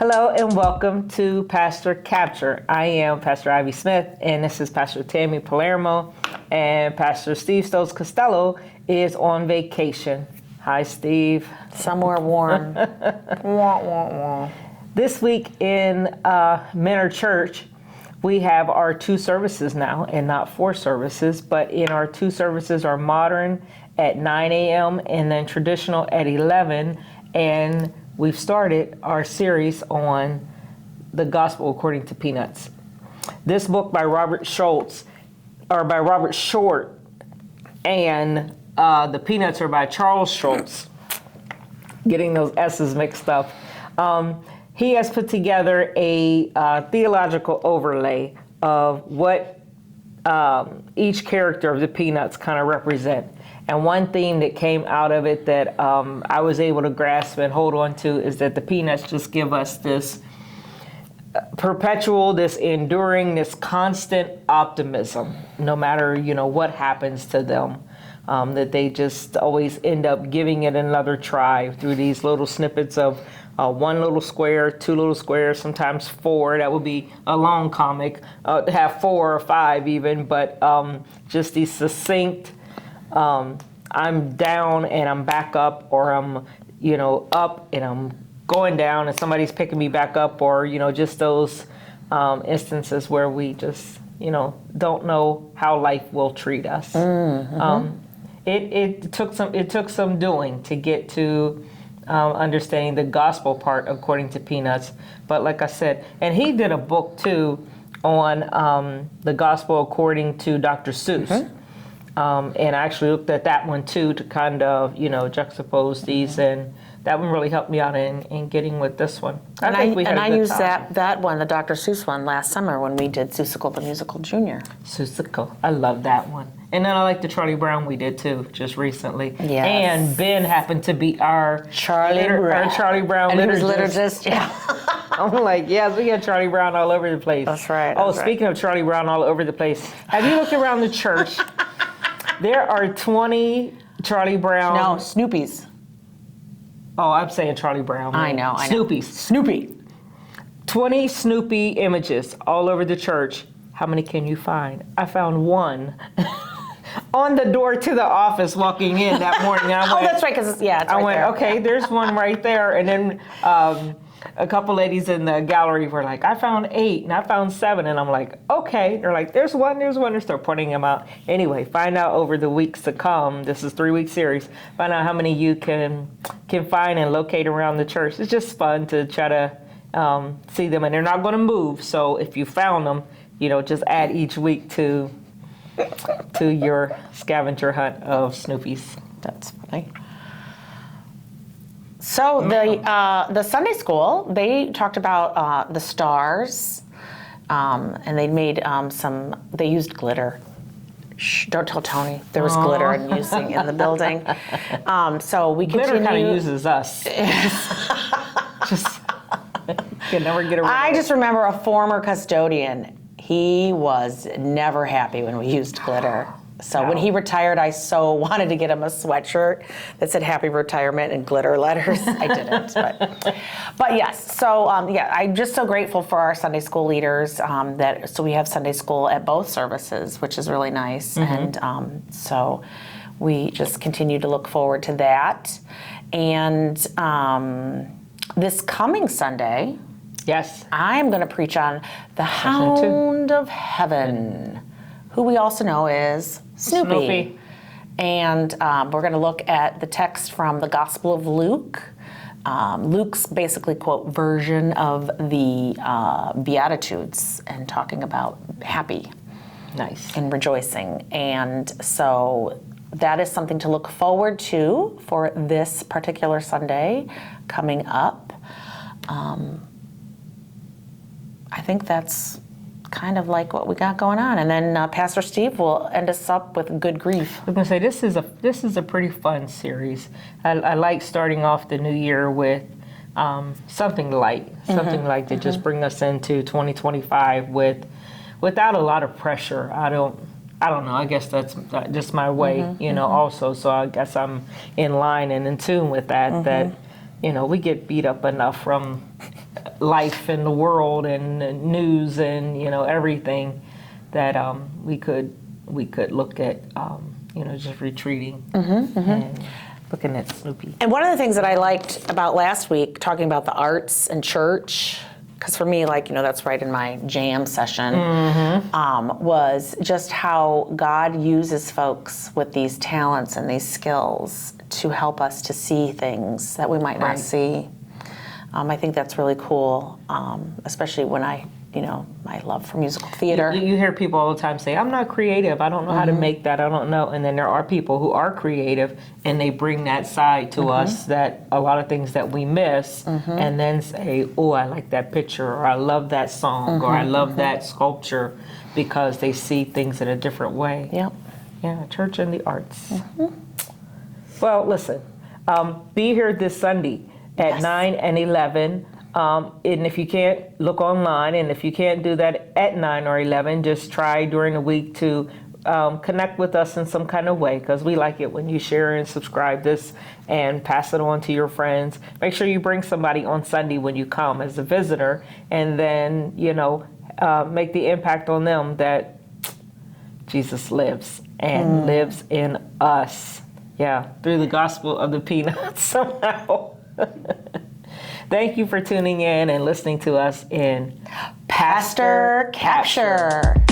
Hello and welcome to Pastor Capture. I am Pastor Ivy Smith, and this is Pastor Tammy Palermo, and Pastor Steve Stokes Costello is on vacation. Hi, Steve. Somewhere warm. Wah, wah, wah. This week in Menor Church, we have our two services now, and not four services, but in our two services are modern at 9 a.m. and then traditional at 11, and we've started our series on the Gospel according to Peanuts. This book by Robert Short, and the Peanuts are by Charles Schulz. Getting those S's mixed up. He has put together a theological overlay of what each character of the Peanuts kind of represent. And one theme that came out of it that I was able to grasp and hold on to is that the Peanuts just give us this perpetual, this enduring, this constant optimism, no matter, what happens to them, that they just always end up giving it another try through these little snippets of one little square, two little squares, sometimes four. That would be a long comic, have 4 or 5 even, but just these succinct, I'm down and I'm back up, or I'm, up and I'm going down and somebody's picking me back up, or, just those instances where we just, don't know how life will treat us. Mm-hmm. It took some doing to get to understanding the gospel part according to Peanuts. But like I said, and he did a book too on the gospel according to Dr. Seuss. Mm-hmm. And I actually looked at that one too to kind of, juxtapose these, and that one really helped me out in getting with this one. I used that one, the Dr. Seuss one, last summer when we did Seussical the Musical Junior. Seussical, I love that one. And then I like the Charlie Brown we did too, just recently. Yes. And Ben happened to be our Charlie Brown and liturgist. He was liturgist, yeah. I'm like, yes, we got Charlie Brown all over the place. That's right. Speaking of Charlie Brown all over the place, have you looked around the church? There are 20 Charlie Brown. No, Snoopy's. Oh, I'm saying Charlie Brown. I know. Snoopy's. Snoopy. 20 Snoopy images all over the church. How many can you find? I found one on the door to the office walking in that morning. That's right, because it's right there. Okay, there's one right there. And then a couple ladies in the gallery were like, I found 8 and I found 7. And I'm like, okay. They're like, there's one. They start pointing them out. Anyway, find out over the weeks to come. This is a 3-week series. Find out how many you can find and locate around the church. It's just fun to try to see them. And they're not going to move. So if you found them, just add each week to your scavenger hunt of Snoopy's. That's funny. So the Sunday school, they talked about the stars, and they made they used glitter. Shh, don't tell Tony. There was glitter and using in the building. So we continue. Glitter kind of uses us. Just can never get around. I just remember a former custodian. He was never happy when we used glitter. So when he retired, I so wanted to get him a sweatshirt that said "Happy Retirement" in glitter letters. I didn't, but yes. So I'm just so grateful for our Sunday school leaders. So we have Sunday school at both services, which is really nice, mm-hmm. And so we just continue to look forward to that. And this coming Sunday, yes, I'm going to preach on the Hound of Heaven, who we also know is Snoopy. And we're going to look at the text from the Gospel of Luke. Luke's basically, quote, version of the Beatitudes, and talking about happy. Nice. And rejoicing. And so that is something to look forward to for this particular Sunday coming up. I think that's kind of like what we got going on, and then Pastor Steve will end us up with good grief. I was gonna say this is a pretty fun series. I like starting off the new year with something light, to just bring us into 2025 without a lot of pressure. I don't know. I guess that's just my way, also. So I guess I'm in line and in tune with that. That we get beat up enough from life in the world and news and everything, that we could look at just retreating and looking at Snoopy. And one of the things that I liked about last week, talking about the arts and church, because for me, that's right in my jam session, was just how God uses folks with these talents and these skills to help us to see things that we might not see. I think that's really cool, especially when my love for musical theater. You hear people all the time say, I'm not creative, I don't know how to make that, I don't know. And then there are people who are creative and they bring that side to us, that a lot of things that we miss, and then say, oh, I like that picture, or I love that song, or I love that sculpture, because they see things in a different way. Yep. Yeah, church and the arts. Well, listen, be here this Sunday at 9 and 11. And if you can't, look online. And if you can't do that at 9 or 11, just try during the week to connect with us in some kind of way, because we like it when you share and subscribe this and pass it on to your friends. Make sure you bring somebody on Sunday when you come as a visitor, and then, make the impact on them that Jesus lives and lives in us. Yeah, through the gospel of the peanuts somehow. Thank you for tuning in and listening to us in Pastor Capture.